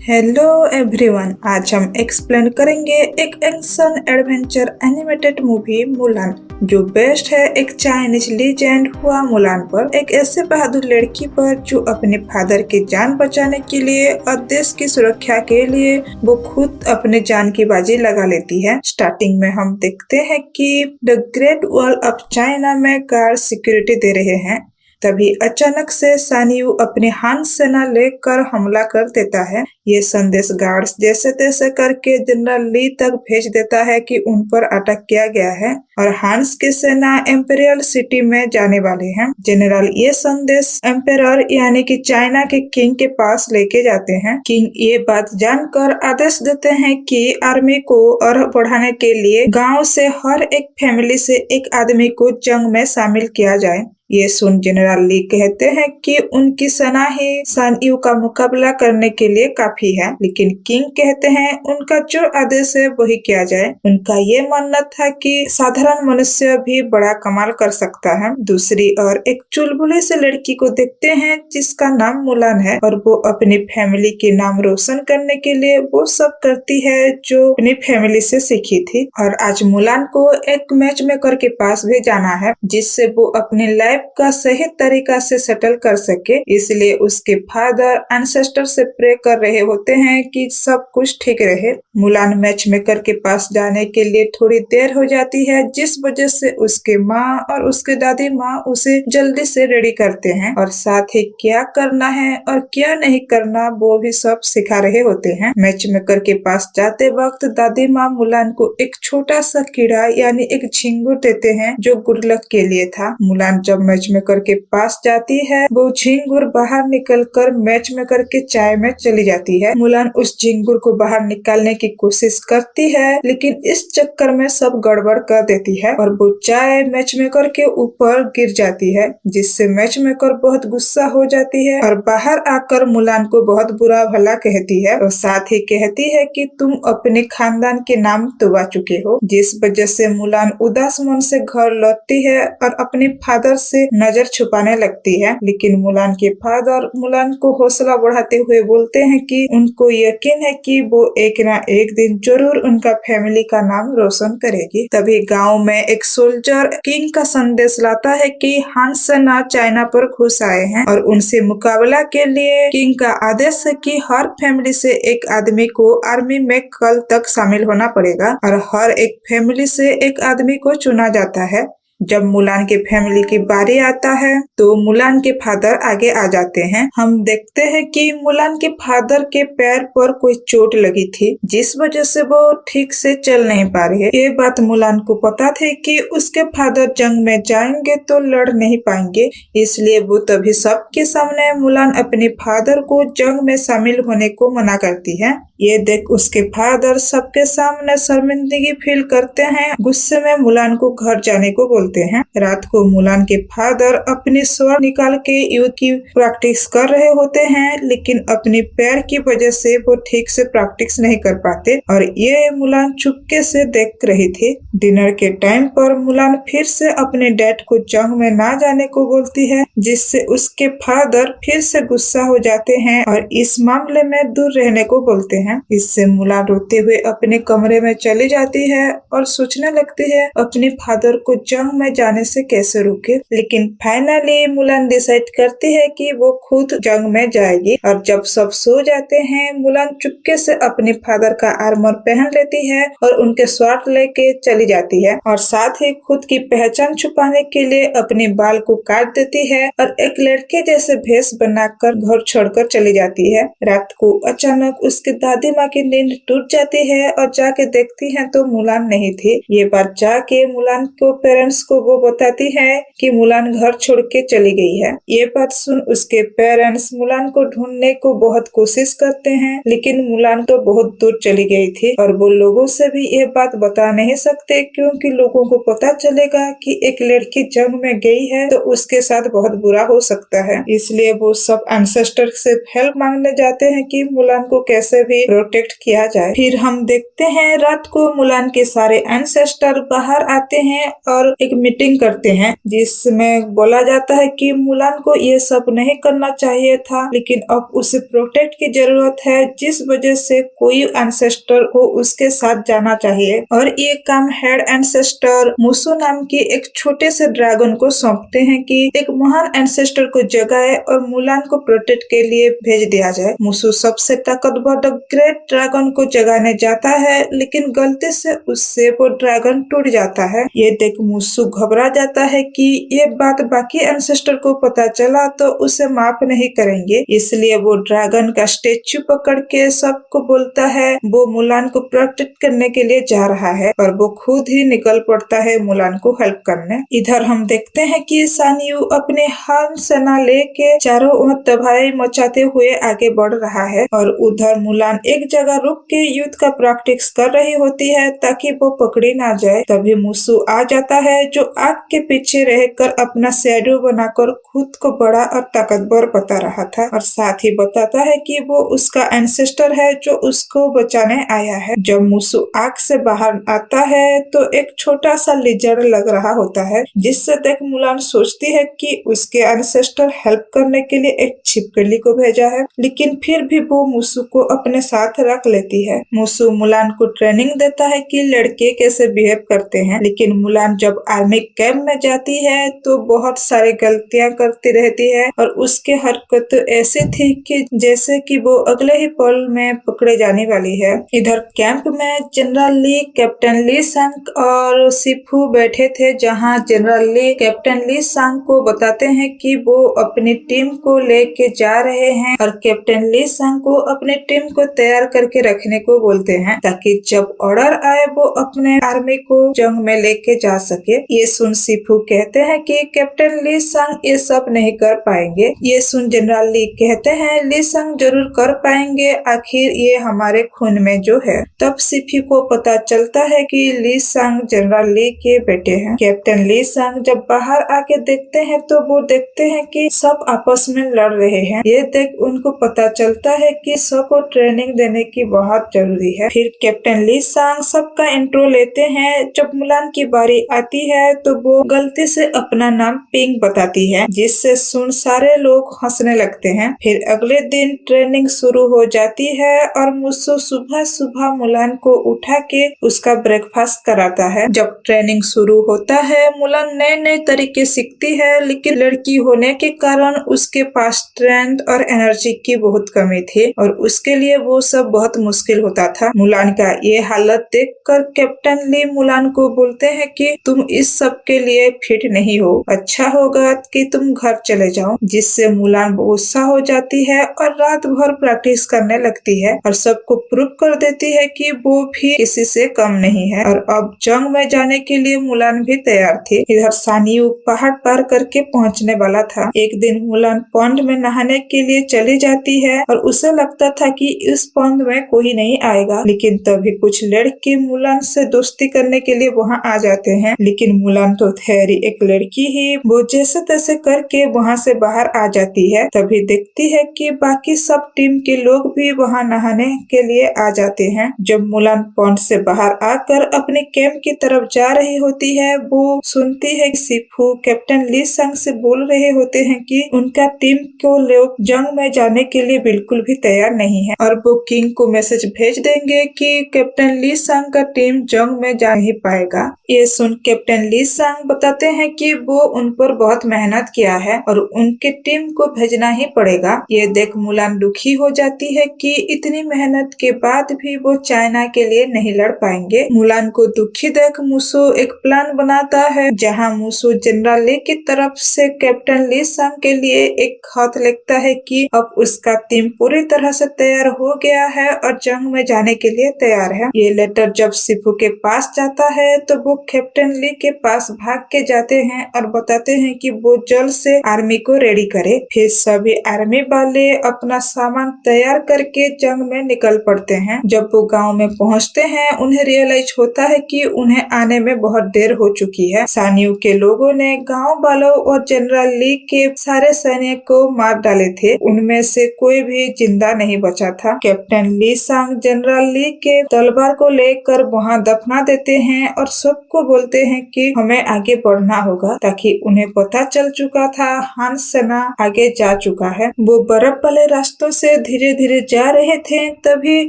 Hello everyone, आज हम explain करेंगे एक action adventure animated movie Mulan, जो बेस्ड है एक चाइनीज लीजेंड हुआ मुलान पर, एक ऐसे बहादुर लड़की पर जो अपने फादर की जान बचाने के लिए और देश की सुरक्षा के लिए वो खुद अपने जान की बाजी लगा लेती है। स्टार्टिंग में हम देखते हैं कि the great wall of China में गार्ड सिक्योरिटी दे रहे हैं। तभी अचानक से सान यू अपनी हान सेना लेकर हमला कर देता है। ये संदेश गार्ड्स जैसे तैसे करके जनरल ली तक भेज देता है कि उन पर अटैक किया गया है और हांस की सेना एम्पेरियल सिटी में जाने वाले हैं। जनरल ये संदेश एम्पेरर यानी कि चाइना के किंग के पास लेके जाते हैं। किंग ये बात जानकर आदेश देते हैं कि आर्मी को और बढ़ाने के लिए गांव से हर एक फैमिली से एक आदमी को जंग में शामिल किया जाए। ये सुन जनरल ली कहते हैं कि उनकी सेना ही सान यू का मुकाबला करने के लिए काफी है, लेकिन किंग कहते हैं उनका जो आदेश है वही किया जाए। उनका ये मानना था कि साधारण मनुष्य भी बड़ा कमाल कर सकता है। दूसरी ओर एक चुलबुले से लड़की को देखते हैं जिसका नाम मुलान है और वो अपनी फैमिली के नाम रोशन करने के लिए वो सब करती है जो अपनी फैमिली से सीखी थी। और आज मुलान को एक मैच मेकर के पास भी जाना है जिससे वो अपनी लाइफ का सही तरीका से सेटल कर सके। इसलिए उसके फादर एंसेस्टर से प्रे कर रहे होते हैं कि सब कुछ ठीक रहे। मुलान मैच मेकर के पास जाने के लिए थोड़ी देर हो जाती है, जिस वजह से उसके माँ और उसके दादी माँ उसे जल्दी से रेडी करते हैं और साथ ही क्या करना है और क्या नहीं करना वो भी सब सिखा रहे होते हैं। मैच मेकर के पास जाते वक्त दादी माँ मुलान को एक छोटा सा कीड़ा यानी एक झिंगुर देते हैं जो गुड लक के लिए था। मुलान जब मैच मेकर के पास जाती है वो झिंगुर बाहर निकलकर मैच मेकर के चाय में चली जाती है। मुलान उस झिंगुर को बाहर निकालने की कोशिश करती है, लेकिन इस चक्कर में सब गड़बड़ कर देती है और वो चाय मैच मेकर के ऊपर गिर जाती है, जिससे मैच मेकर बहुत गुस्सा हो जाती है और बाहर आकर मुलान को बहुत बुरा भला कहती है और साथ ही कहती है कि तुम अपने खानदान के नाम डुबा चुके हो, जिस वजह से मुलान उदास मन से घर लौटती है और अपने फादर से नजर छुपाने लगती है। लेकिन मुलान के फादर मुलान को हौसला बढ़ाते हुए बोलते हैं कि उनको यकीन है कि वो एक ना एक दिन जरूर उनका फैमिली का नाम रोशन करेगी। तभी गांव में एक सोल्जर किंग का संदेश लाता है कि हांस सेना चाइना पर घुस आए हैं और उनसे मुकाबला के लिए किंग का आदेश है कि हर फैमिली से एक आदमी को आर्मी में कल तक शामिल होना पड़ेगा और हर एक फैमिली से एक आदमी को चुना जाता है। जब मुलान के फैमिली की बारी आता है तो मुलान के फादर आगे आ जाते हैं। हम देखते हैं कि मुलान के फादर के पैर पर कोई चोट लगी थी, जिस वजह से वो ठीक से चल नहीं पा रहे। ये बात मुलान को पता थी कि उसके फादर जंग में जाएंगे तो लड़ नहीं पाएंगे, इसलिए वो तभी सबके सामने मुलान अपने फादर को जंग में शामिल होने को मना करती है। ये देख उसके फादर सबके सामने शर्मिंदगी फील करते हैं। गुस्से में मुलान को घर जाने को बोलते हैं। रात को मुलान के फादर अपनी स्वर्ण निकाल के युद्ध की प्रैक्टिस कर रहे होते हैं, लेकिन अपनी पैर की वजह से वो ठीक से प्रैक्टिस नहीं कर पाते और ये मुलान चुपके से देख रही थी। डिनर के टाइम पर मुलान फिर से अपने डैड को जंग में ना जाने को बोलती है, जिससे उसके फादर फिर से गुस्सा हो जाते हैं और इस मामले में दूर रहने को बोलते हैं। इससे मुलान रोते हुए अपने कमरे में चली जाती है और सोचने लगती है अपने फादर को जंग में जाने से कैसे रोके। लेकिन फाइनली मुलान डिसाइड करती है कि वो खुद जंग में जाएगी और जब सब सो जाते हैं मुलान चुपके से अपने फादर का आर्मर पहन लेती है और उनके स्वॉर्ड लेके चली जाती है और साथ ही खुद की पहचान छुपाने के लिए अपने बाल को काट देती है और एक लड़के जैसे भेष बनाकर घर छोड़कर चली जाती है। रात को अचानक उसके दादी माँ की नींद टूट जाती है और जाके देखती है तो मुलान नहीं थी। ये बात जाके मुलान को पेरेंट्स को वो बताती है कि मुलान घर छोड़ के चली गई है। ये बात सुन उसके पेरेंट्स मुलान को ढूंढने को बहुत कोशिश करते हैं, लेकिन मुलान तो बहुत दूर चली गई थी और वो लोगों से भी ये बात बता नहीं सकते, क्योंकि लोगों को पता चलेगा कि एक लड़की जंग में गई है तो उसके साथ बहुत बुरा हो सकता है। इसलिए वो सब एंसेस्टर से हेल्प मांगने जाते हैं कि मुलान को कैसे भी प्रोटेक्ट किया जाए। फिर हम देखते हैं रात को मुलान के सारे एंसेस्टर बाहर आते हैं और एक मीटिंग करते हैं जिसमें बोला जाता है कि मुलान को ये सब नहीं करना चाहिए था, लेकिन अब उसे प्रोटेक्ट की जरूरत है, जिस वजह से कोई एंसेस्टर को उसके साथ जाना चाहिए और ये काम हेड एंसेस्टर मुसो नाम की एक छोटे से ड्रैगन को सौंपते हैं कि एक महान एंसेस्टर को जगाए और मुलान को प्रोटेक्ट के लिए भेज दिया जाए। मुसो सबसे ताकतवर द ग्रेट ड्रैगन को जगाने जाता है, लेकिन गलती से उससे वो ड्रैगन टूट जाता है। ये देख मुसो घबरा जाता है कि ये बात बाकी एंसेस्टर को पता चला तो उसे माफ नहीं करेंगे, इसलिए वो ड्रैगन का स्टेच्यू पकड़ के सबको बोलता है वो मुलान को प्रोटेक्ट करने के लिए जा रहा है और वो खुद ही निकल पड़ता है मुलान को हेल्प करने। इधर हम देखते हैं कि सानियू अपने हान सेना लेके चारों ओर तबाही मचाते हुए आगे बढ़ रहा है और उधर मुलान एक जगह रुक के युद्ध का प्रैक्टिस कर रही होती है ताकि वो पकड़ी ना जाए। तभी मुसो आ जाता है जो आग के पीछे रहकर अपना शैडो बनाकर खुद को बड़ा और ताकतवर बता रहा था और साथ ही बताता है कि वो उसका एंसेस्टर है जो उसको बचाने आया है। जब मुसो आग से बाहर आता है तो एक छोटा सा लिजर्ड लग रहा होता है, जिससे देख मुलान सोचती है कि उसके एंसेस्टर हेल्प करने के लिए एक छिपकली को भेजा है, लेकिन फिर भी वो मुसो को अपने साथ रख लेती है। मुसो मुलान को ट्रेनिंग देता है कि लड़के कैसे बिहेव करते हैं, लेकिन मुलान जब आर्मी कैंप में जाती है तो बहुत सारी गलतियां करती रहती है और उसके हरकत ऐसे थी कि जैसे कि वो अगले ही पल में पकड़े जाने वाली है। इधर कैंप में जनरल ली, कैप्टन ली सांग और सिफू बैठे थे, जहां जनरल ली कैप्टन ली सांग को बताते हैं कि वो अपनी टीम को लेके जा रहे हैं और कैप्टन ली सांग को अपनी टीम को तैयार करके रखने को बोलते हैं ताकि जब ऑर्डर आए वो अपने आर्मी को जंग में लेके जा सके। ये सुन सिफू कहते हैं कि कैप्टन ली सांग ये सब नहीं कर पाएंगे। ये सुन जनरल ली कहते हैं ली सांग जरूर कर पाएंगे, आखिर ये हमारे खून में जो है। तब सिफी को पता चलता है कि ली सांग जनरल ली के बेटे हैं। कैप्टन ली सांग जब बाहर आके देखते हैं तो वो देखते हैं कि सब आपस में लड़ रहे हैं। ये देख उनको पता चलता है कि सबको ट्रेनिंग देने की बहुत जरूरी है। फिर कैप्टन ली सांग सबका इंट्रो लेते हैं। जब मुलान की बारी आती है तो वो गलती से अपना नाम पिंग बताती है, जिससे सुन सारे लोग हंसने लगते हैं। फिर अगले दिन ट्रेनिंग शुरू हो जाती है और मुसो सुबह सुबह मुलान को उठा के उसका ब्रेकफास्ट कराता है। जब ट्रेनिंग शुरू होता है मुलान नए नए तरीके सीखती है, लेकिन लड़की होने के कारण उसके पास स्ट्रेंथ और एनर्जी की बहुत कमी थी और उसके लिए वो सब बहुत मुश्किल होता था। मुलान का ये हालत देखकर कैप्टन ली मुलान को बोलते हैं कि तुम इस सब के लिए फिट नहीं हो, अच्छा होगा कि तुम घर चले जाओ, जिससे मुलान गुस्सा हो जाती है और रात भर प्रैक्टिस करने लगती है और सबको प्रूव कर देती है कि वो भी किसी से कम नहीं है और अब जंग में जाने के लिए मुलान भी तैयार थी। इधर सानियू पहाड़ पार करके पहुंचने वाला था। एक दिन मुलान पॉन्ड में नहाने के लिए चली जाती है और उसे लगता था कि इस पॉन्ड में कोई नहीं आएगा, लेकिन तभी कुछ लड़के मुलान से दोस्ती करने के लिए वहां आ जाते हैं, लेकिन मुलान तो ठहरी एक लड़की ही। वो जैसे तैसे करके वहां से बाहर आ जाती है। तभी देखती है कि बाकी सब टीम के लोग भी वहां नहाने के लिए आ जाते हैं। जब मुलान पॉन्ड से बाहर आकर अपने कैंप की तरफ जा रही होती है, वो सुनती है कि सिफू कैप्टन ली सांग से बोल रहे होते हैं कि उनका टीम को लोग जंग में जाने के लिए बिल्कुल भी तैयार नहीं है और वो किंग को मैसेज भेज देंगे कि कैप्टन ली सांग का टीम जंग में जा नहीं पाएगा। ये सुन कैप्टन ली सांग बताते हैं कि वो उन पर बहुत मेहनत किया है और उनके टीम को भेजना ही पड़ेगा। ये देख मुलान दुखी हो जाती है कि इतनी मेहनत के बाद भी वो चाइना के लिए नहीं लड़ पाएंगे। मुलान को दुखी देख मुसो एक प्लान बनाता है, जहां मुसो जनरल ली की तरफ से कैप्टन ली सांग के लिए एक खत लिखता है कि अब उसका टीम पूरी तरह से तैयार हो गया है और जंग में जाने के लिए तैयार है। ये लेटर जब सिफू के पास जाता है तो वो कैप्टन ली के पास भाग के जाते हैं और बताते हैं कि वो जल्द से आर्मी को रेडी करे। फिर सभी आर्मी वाले अपना सामान तैयार करके जंग में निकल पड़ते हैं। जब वो गांव में पहुंचते हैं उन्हें रियलाइज होता है कि उन्हें आने में बहुत देर हो चुकी है। सानियू के लोगों ने गांव वालों और जनरल ली के सारे सैनिक को मार डाले थे, उनमें से कोई भी जिंदा नहीं बचा था। कैप्टन ली सांग जनरल ली के तलवार को लेकर वहां दफना देते हैं और सबको बोलते हैं कि कि हमें आगे बढ़ना होगा, ताकि उन्हें पता चल चुका था हांस सेना आगे जा चुका है। वो बर्फ वाले रास्तों से धीरे धीरे जा रहे थे, तभी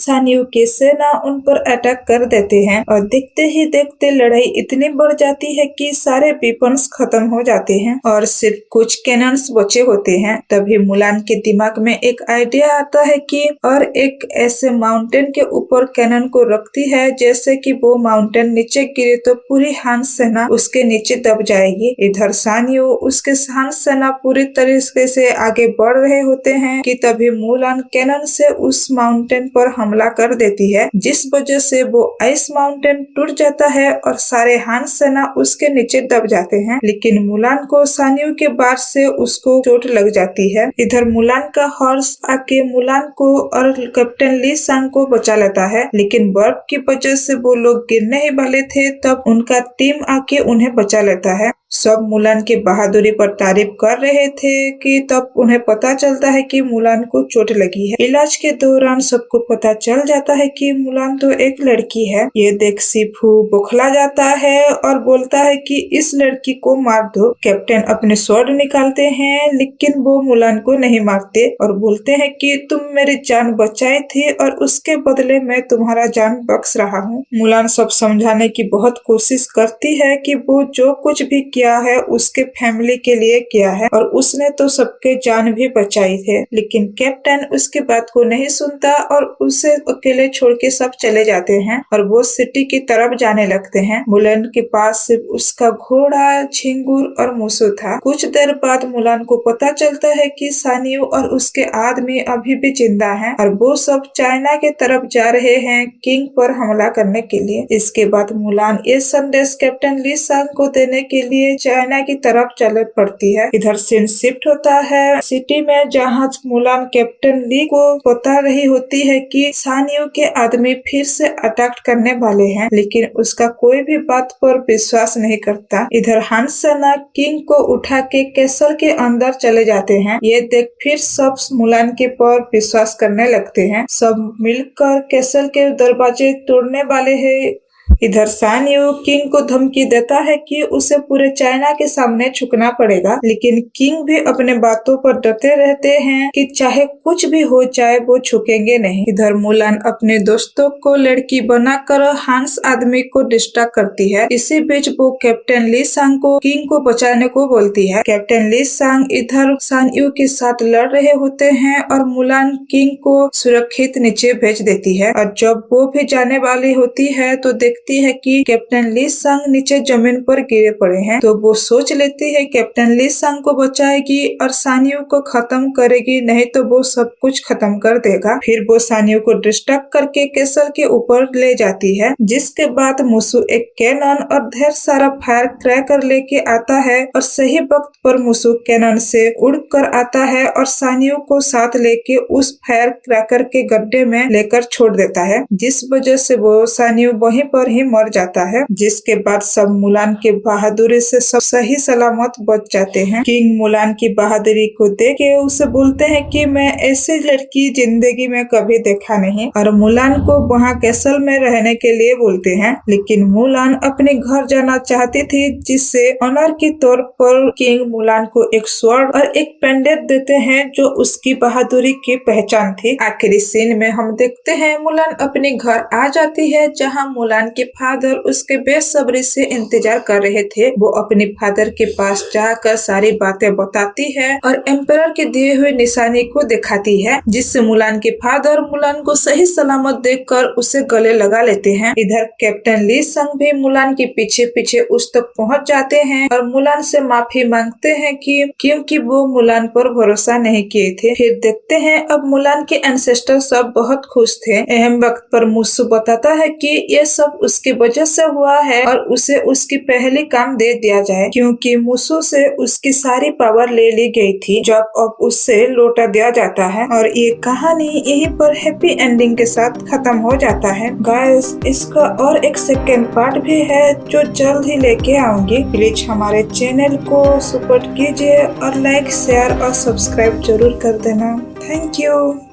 सान यू की सेना उन पर अटैक कर देते हैं और देखते ही देखते लड़ाई इतनी बढ़ जाती है कि सारे वेपन्स खत्म हो जाते हैं और सिर्फ कुछ कैनन्स बचे होते हैं। तभी मुलान के दिमाग में एक आइडिया आता है कि और एक ऐसे माउंटेन के ऊपर कैनन को रखती है, जैसे कि वो माउंटेन नीचे गिरे तो पूरी हांस सेना उसके नीचे दब जाएगी। इधर सान यू उसके हांस सेना पूरी तरीके से आगे बढ़ रहे होते हैं कि तभी मुलान कैनन से उस माउंटेन पर हमला कर देती है, जिस वजह से वो आइस माउंटेन टूट जाता है और सारे हांस सेना उसके नीचे दब जाते हैं। लेकिन मुलान को सान यू के बार से उसको चोट लग जाती है। इधर मुलान का हॉर्स आके मुलान को और कैप्टन ली सांग को बचा लेता है, लेकिन बर्फ की वजह से वो लोग गिरने ही वाले थे, तब उनका टीम आके उन्हें बचा लेता है। सब मुलान की बहादुरी पर तारीफ कर रहे थे कि तब उन्हें पता चलता है कि मुलान को चोट लगी है। इलाज के दौरान सबको पता चल जाता है कि मुलान तो एक लड़की है। ये देख सिफू बौखला जाता है और बोलता है कि इस लड़की को मार दो। कैप्टन अपने स्वॉर्ड निकालते हैं, लेकिन वो मुलान को नहीं मारते और बोलते हैं कि तुम मेरी जान बचाई थी और उसके बदले मैं तुम्हारा जान बख्श रहा हूँ। मुलान सब समझाने की बहुत कोशिश करती है कि वो जो कुछ भी किया है उसके फैमिली के लिए किया है और उसने तो सबके जान भी बचाई थे, लेकिन कैप्टन उसकी बात को नहीं सुनता और उसे अकेले छोड़ के सब चले जाते हैं और वो सिटी की तरफ जाने लगते हैं। मुलान के पास सिर्फ उसका घोड़ा, झिंगुर और मूसू था। कुछ देर बाद मुलान को पता चलता है कि सान यू और उसके आदमी अभी भी जिंदा हैं और वो सब चाइना के तरफ जा रहे हैं किंग पर हमला करने के लिए। इसके बाद मुलान ये संदेश कैप्टन ली सांग को देने के लिए चाइना की तरफ चल पड़ती है। इधर सीन शिफ्ट होता है सिटी में, जहाँ मुलान कैप्टन ली को बता रही होती है कि सान यू के आदमी फिर से अटैक करने वाले हैं, लेकिन उसका कोई भी बात पर विश्वास नहीं करता। इधर हांस सेना किंग को उठा के कैसल के अंदर चले जाते हैं। ये देख फिर सब मुलान के पर विश्वास करने लगते हैं। सब मिलकर कैसल के दरवाजे तोड़ने वाले हैं। इधर सान यू किंग को धमकी देता है कि उसे पूरे चाइना के सामने झुकना पड़ेगा, लेकिन किंग भी अपने बातों पर डटे रहते हैं कि चाहे कुछ भी हो जाए वो झुकेंगे नहीं। इधर मुलान अपने दोस्तों को लड़की बनाकर हांस आदमी को डिस्ट्रैक्ट करती है। इसी बीच वो कैप्टन ली सांग को किंग को बचाने को बोलती है। कैप्टन ली सांग इधर सान यू के साथ लड़ रहे होते हैं और मुलान किंग को सुरक्षित नीचे भेज देती है और जब वो भी जाने वाली होती है तो देखती है कि कैप्टन ली सांग नीचे जमीन पर गिरे पड़े हैं। तो वो सोच लेती है कैप्टन ली सांग को बचाएगी और सान यू को खत्म करेगी, नहीं तो वो सब कुछ खत्म कर देगा। फिर वो सान यू को डिस्ट्रैक्ट करके कैसल के ऊपर ले जाती है, जिसके बाद मूसू एक कैनन और ढेर सारा फायर क्रैकर लेके आता है और सही वक्त पर मूसू कैनन से उड़ कर आता है और सान यू को साथ लेके उस फायर क्रैकर के गड्ढे में लेकर छोड़ देता है, जिस वजह से वो सान यू वहीं पर ही मर जाता है। जिसके बाद सब मुलान की बहादुरी से सब सही सलामत बच जाते हैं। किंग मुलान की बहादुरी को देख के उसे बोलते हैं कि मैं ऐसी लड़की जिंदगी में कभी देखा नहीं और मुलान को वहाँ कैसल में रहने के लिए बोलते हैं, लेकिन मुलान अपने घर जाना चाहती थी, जिससे ऑनर के तौर पर किंग मुलान को एक स्वॉर्ड और एक पेंडेंट देते हैं जो उसकी बहादुरी की पहचान थी। आखिरी सीन में हम देखते हैं मुलान अपने घर आ जाती है, जहाँ मुलान के फादर उसके बेसब्री से इंतजार कर रहे थे। वो अपने फादर के पास जाकर सारी बातें बताती है और एम्परर के दिए हुए निशानी को दिखाती है, जिससे मुलान के फादर मुलान को सही सलामत देखकर उसे गले लगा लेते हैं। इधर कैप्टन ली सांग भी मुलान के पीछे पीछे उस तक पहुंच जाते हैं और मुलान से माफी मांगते हैं कि क्योंकि वो मुलान पर भरोसा नहीं किए थे। फिर देखते हैं अब मुलान के एंसेस्टर सब बहुत खुश थे। अहम वक्त पर मूसू बताता है कि ये सब उसकी वजह से हुआ है और उसे उसकी पहली काम दे दिया जाए, क्योंकि मूसू से उसकी सारी पावर ले ली गई थी, जब अब उससे लौटा दिया जाता है। और ये कहानी यहीं पर हैप्पी एंडिंग के साथ खत्म हो जाता है। गाइस, इसका और एक सेकेंड पार्ट भी है जो जल्द ही लेके आऊंगी। प्लीज हमारे चैनल को सपोर्ट कीजिए और लाइक, शेयर और सब्सक्राइब जरूर कर देना। Thank you.